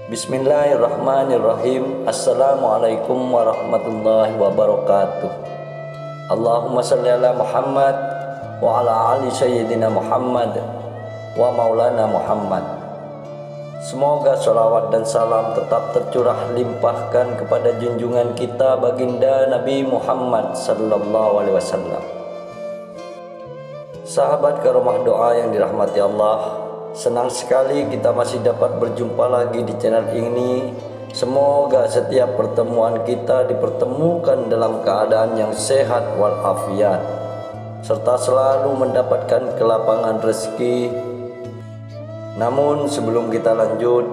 Bismillahirrahmanirrahim. Assalamualaikum warahmatullahi wabarakatuh. Allahumma salli ala Muhammad wa ala ali sayyidina Muhammad wa maulana Muhammad. Semoga salawat dan salam tetap tercurah limpahkan kepada junjungan kita baginda Nabi Muhammad sallallahu alaihi wasallam. Sahabat karomah doa yang dirahmati Allah, senang sekali kita masih dapat berjumpa lagi di channel ini. Semoga setiap pertemuan kita dipertemukan dalam keadaan yang sehat walafiat, serta selalu mendapatkan kelapangan rezeki. Namun sebelum kita lanjut,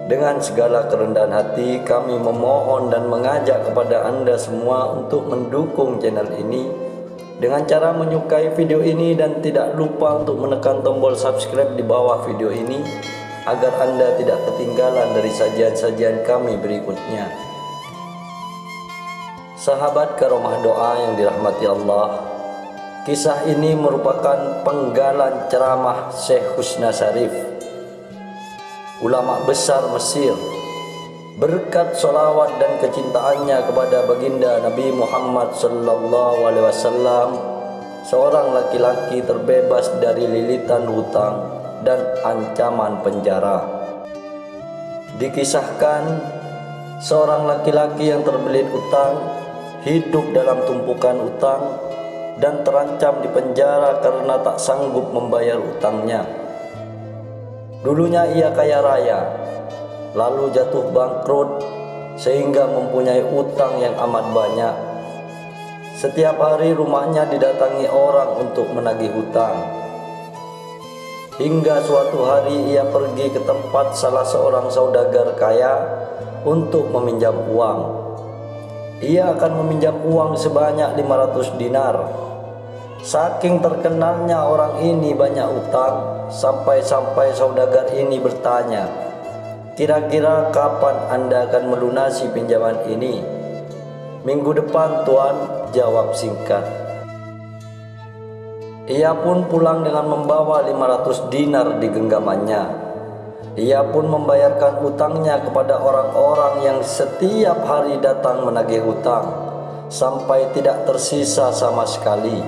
dengan segala kerendahan hati kami memohon dan mengajak kepada Anda semua untuk mendukung channel ini dengan cara menyukai video ini dan tidak lupa untuk menekan tombol subscribe di bawah video ini agar Anda tidak ketinggalan dari sajian-sajian kami berikutnya. Sahabat karomah doa yang dirahmati Allah, kisah ini merupakan penggalan ceramah Syekh Husna Syarif, ulama besar Mesir. Berkat sholawat dan kecintaannya kepada baginda Nabi Muhammad sallallahu alaihi wasallam, seorang laki-laki terbebas dari lilitan hutang dan ancaman penjara. Dikisahkan seorang laki-laki yang terbelit utang, hidup dalam tumpukan utang dan terancam di penjara karena tak sanggup membayar utangnya. Dulunya ia kaya raya, lalu jatuh bangkrut sehingga mempunyai utang yang amat banyak. Setiap hari rumahnya didatangi orang untuk menagih hutang. Hingga suatu hari ia pergi ke tempat salah seorang saudagar kaya untuk meminjam uang. Ia akan meminjam uang sebanyak 500 dinar. Saking terkenalnya orang ini banyak utang, sampai-sampai saudagar ini bertanya, "Kira-kira kapan Anda akan melunasi pinjaman ini?" "Minggu depan, Tuan," jawab singkat. Ia pun pulang dengan membawa 500 dinar di genggamannya. Ia pun membayarkan utangnya kepada orang-orang yang setiap hari datang menagih hutang sampai tidak tersisa sama sekali.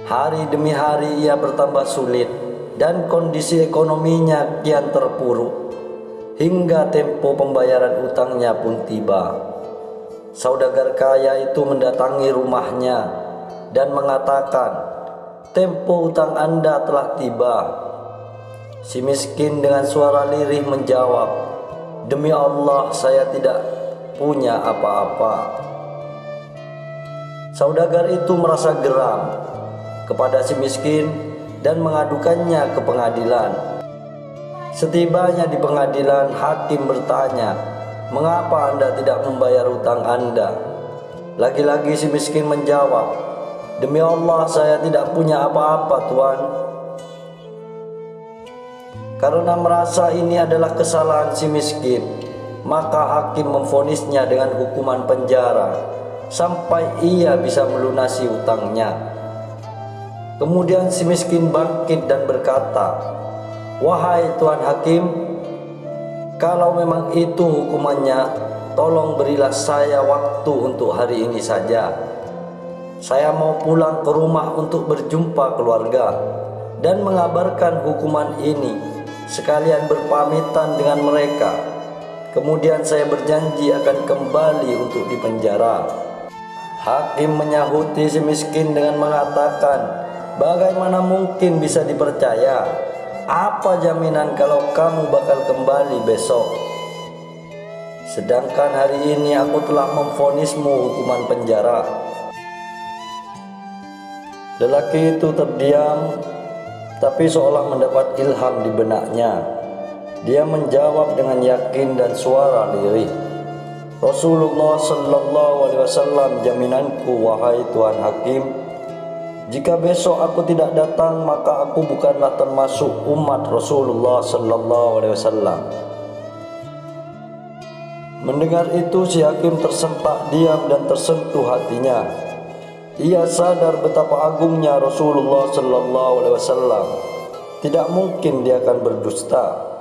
Hari demi hari ia bertambah sulit dan kondisi ekonominya kian terpuruk, hingga tempo pembayaran utangnya pun tiba. Saudagar kaya itu mendatangi rumahnya dan mengatakan, "Tempo utang Anda telah tiba." Si miskin dengan suara lirih menjawab, "Demi Allah, saya tidak punya apa-apa." Saudagar itu merasa geram kepada si miskin dan mengadukannya ke pengadilan. Setibanya di pengadilan, hakim bertanya, "Mengapa Anda tidak membayar utang Anda?" Lagi-lagi si miskin menjawab, "Demi Allah, saya tidak punya apa-apa, Tuan." Karena merasa ini adalah kesalahan si miskin, maka hakim memvonisnya dengan hukuman penjara sampai ia bisa melunasi utangnya. Kemudian si miskin bangkit dan berkata, "Wahai Tuan Hakim, kalau memang itu hukumannya, tolong berilah saya waktu untuk hari ini saja. Saya mau pulang ke rumah untuk berjumpa keluarga dan mengabarkan hukuman ini, sekalian berpamitan dengan mereka. Kemudian saya berjanji akan kembali untuk dipenjara." Hakim menyahuti si miskin dengan mengatakan, "Bagaimana mungkin bisa dipercaya? Apa jaminan kalau kamu bakal kembali besok? Sedangkan hari ini aku telah memvonismu hukuman penjara." Lelaki itu terdiam, tapi seolah mendapat ilham di benaknya. Dia menjawab dengan yakin dan suara lirih, "Rasulullah sallallahu alaihi wasallam jaminanku, wahai Tuan Hakim. Jika besok aku tidak datang, maka aku bukanlah termasuk umat Rasulullah sallallahu alaihi wasallam." Mendengar itu, si hakim tersentak diam dan tersentuh hatinya. Ia sadar betapa agungnya Rasulullah sallallahu alaihi wasallam. Tidak mungkin dia akan berdusta.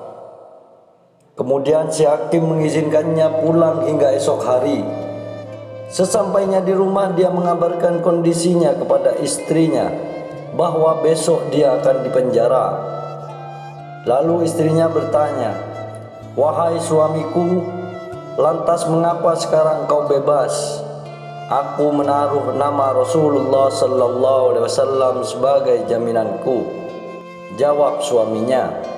Kemudian si hakim mengizinkannya pulang hingga esok hari. Sesampainya di rumah, dia mengabarkan kondisinya kepada istrinya bahwa besok dia akan dipenjara. Lalu istrinya bertanya, "Wahai suamiku, lantas mengapa sekarang kau bebas?" "Aku menaruh nama Rasulullah sallallahu alaihi wasallam sebagai jaminanku," jawab suaminya.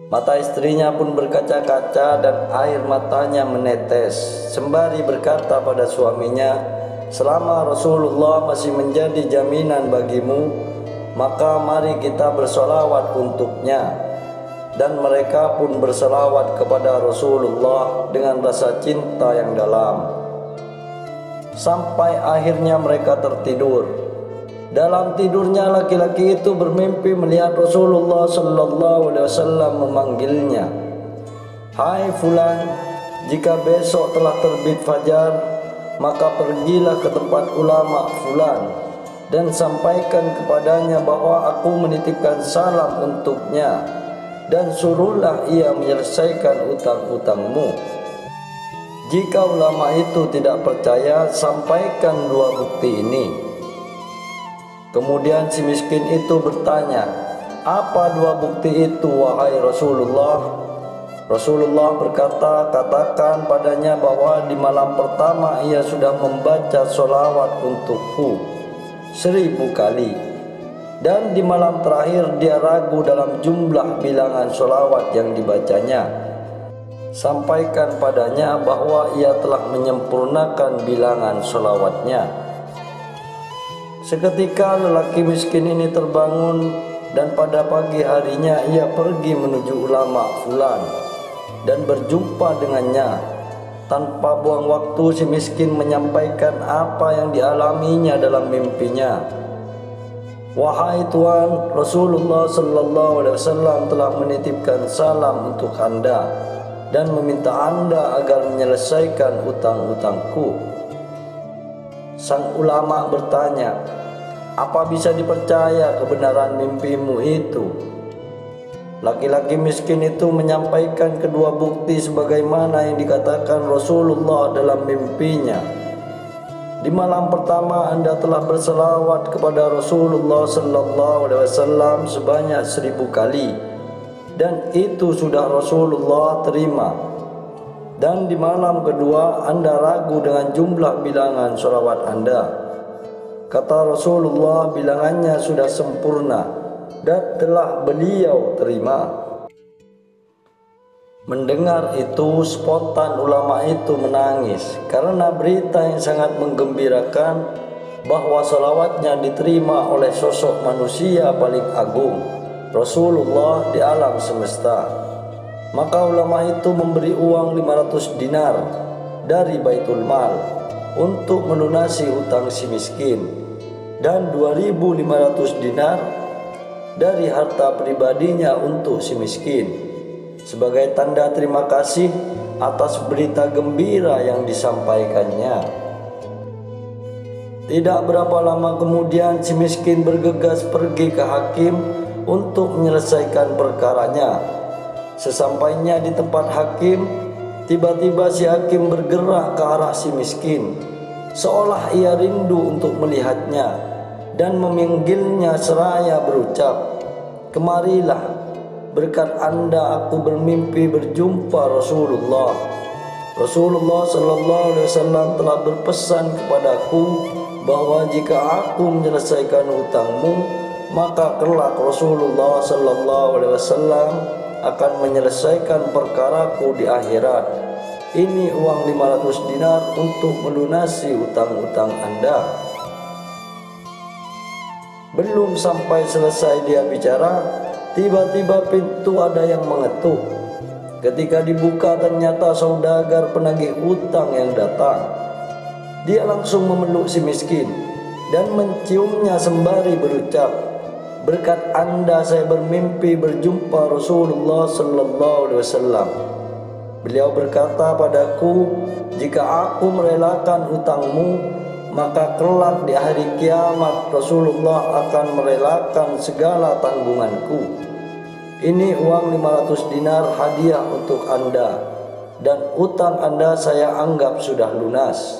Mata istrinya pun berkaca-kaca dan air matanya menetes, sembari berkata pada suaminya, "Selama Rasulullah masih menjadi jaminan bagimu, maka mari kita bersolawat untuknya." Dan mereka pun bersolawat kepada Rasulullah dengan rasa cinta yang dalam. Sampai akhirnya mereka tertidur. Dalam tidurnya laki-laki itu bermimpi melihat Rasulullah sallallahu alaihi wasallam memanggilnya, "Hai fulan, jika besok telah terbit fajar, maka pergilah ke tempat ulama fulan dan sampaikan kepadanya bahwa aku menitipkan salam untuknya, dan suruhlah ia menyelesaikan utang-utangmu." Jika ulama itu tidak percaya, sampaikan dua bukti ini. Kemudian si miskin itu bertanya, "Apa dua bukti itu, wahai Rasulullah?" Rasulullah berkata, "Katakan padanya bahwa di malam pertama ia sudah membaca sholawat untukku 1000 kali, dan di malam terakhir dia ragu dalam jumlah bilangan sholawat yang dibacanya. Sampaikan padanya bahwa ia telah menyempurnakan bilangan sholawatnya." Seketika lelaki miskin ini terbangun, dan pada pagi harinya ia pergi menuju ulama fulan dan berjumpa dengannya. Tanpa buang waktu, si miskin menyampaikan apa yang dialaminya dalam mimpinya. "Wahai Tuan, Rasulullah sallallahu alaihi wasallam telah menitipkan salam untuk Anda dan meminta Anda agar menyelesaikan utang-utangku." Sang ulama bertanya, "Apa bisa dipercaya kebenaran mimpimu itu?" Laki-laki miskin itu menyampaikan kedua bukti sebagaimana yang dikatakan Rasulullah dalam mimpinya. "Di malam pertama Anda telah berselawat kepada Rasulullah sallallahu alaihi wasallam sebanyak 1000 kali, dan itu sudah Rasulullah terima. Dan di malam kedua Anda ragu dengan jumlah bilangan sholawat Anda. Kata Rasulullah, bilangannya sudah sempurna dan telah beliau terima." Mendengar itu, spontan ulama itu menangis karena berita yang sangat menggembirakan bahwa sholawatnya diterima oleh sosok manusia paling agung, Rasulullah di alam semesta. Maka ulama itu memberi uang 500 dinar dari Baitul Mal untuk melunasi utang si miskin, dan 2.500 dinar dari harta pribadinya untuk si miskin, sebagai tanda terima kasih atas berita gembira yang disampaikannya. Tidak berapa lama kemudian si miskin bergegas pergi ke hakim untuk menyelesaikan perkaranya. Sesampainya di tempat hakim, tiba-tiba si hakim bergerak ke arah si miskin, seolah ia rindu untuk melihatnya, dan memanggilnya seraya berucap, "Kemarilah, berkat Anda aku bermimpi berjumpa Rasulullah. Rasulullah sallallahu alaihi wasallam telah berpesan kepadaku bahwa jika aku menyelesaikan hutangmu, maka kelak Rasulullah sallallahu alaihi wasallam akan menyelesaikan perkaraku di akhirat. Ini uang 500 dinar untuk melunasi utang-utang Anda." Belum sampai selesai dia bicara, tiba-tiba pintu ada yang mengetuk. Ketika dibuka, ternyata saudagar penagih utang yang datang. Dia langsung memeluk si miskin dan menciumnya sembari berucap, "Berkat Anda saya bermimpi berjumpa Rasulullah sallallahu alaihi wasallam. Beliau berkata padaku, jika aku merelakan hutangmu, maka kelak di hari kiamat Rasulullah akan merelakan segala tanggunganku. Ini uang 500 dinar hadiah untuk Anda, dan utang Anda saya anggap sudah lunas.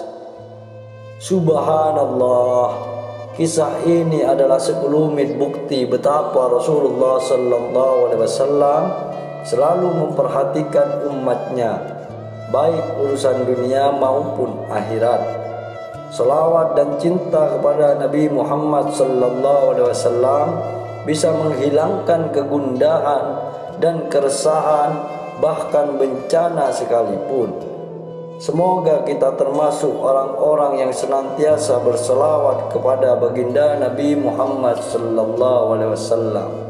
Subhanallah, kisah ini adalah sekelumit bukti betapa Rasulullah sallallahu alaihi wasallam selalu memperhatikan umatnya, baik urusan dunia maupun akhirat. Salawat dan cinta kepada Nabi Muhammad sallallahu alaihi wasallam bisa menghilangkan kegundahan dan keresahan, bahkan bencana sekalipun. Semoga kita termasuk orang-orang yang senantiasa berselawat kepada baginda Nabi Muhammad sallallahu alaihi wasallam.